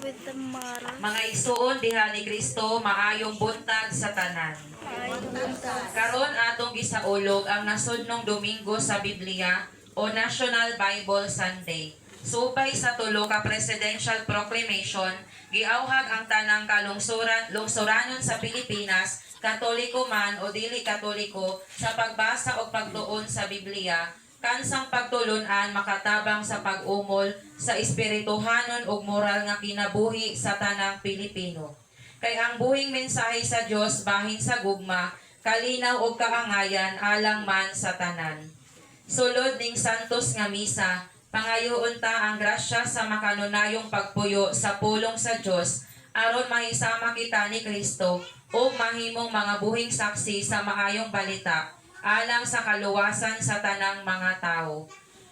Mga igsoon diha ni Kristo, maayong buntag sa tanan. Karon atong gisaulog ang nasudnong Domingo sa Biblia o National Bible Sunday. Subay sa tulo ka Presidential Proclamation, giauhag ang tanang lungsuranon sa Pilipinas, Katoliko man o dili Katoliko, sa pagbasa o pagtuon sa Biblia, kansang pagtulunan makatabang sa pag-umol sa espirituhanon ug moral nga kinabuhi sa tanang Pilipino. Kay ang buhing mensahe sa Dios bahin sa gugma, kalinaw ug kaangayan alang man sa tanan. Sulod ning santos nga misa, pangayoon ta ang grasya sa makanunayong pagpuyo sa pulong sa Dios aron mahisama kita ni Kristo ug mahimong mga buhing saksi sa maayong balita alang sa kaluwasan sa tanang mga tao.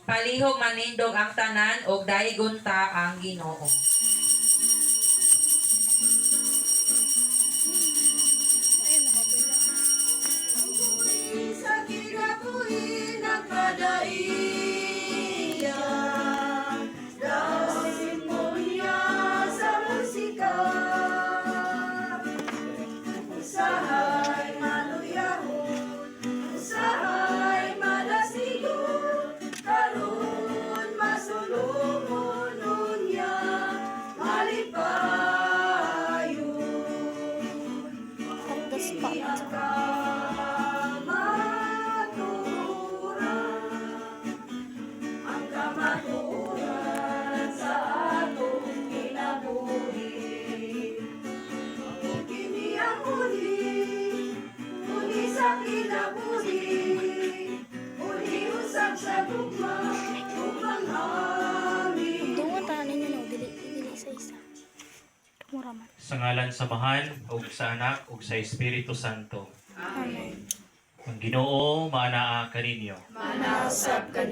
Palihog manindog ang tanan ug daygon ta ang Ginoo. Sa kinabuhi nagpadaiya, daw simponya sa musika, usahay maluyahon, usahay malasigon, karon masulungon unya malipayon. On the spot. Kamaturan sa atong kinabuhi, kini ang muli sa kinabuhi, muli usab sa gugma, gugmang amin. Tungo tanan ninyo no, dili isa-isa. Mura man. Sa ngalan sa Mahal, ug sa Anak, ug sa Espiritu Santo. Amen. Ang Ginoo maanaa kaninyo. Manasab ka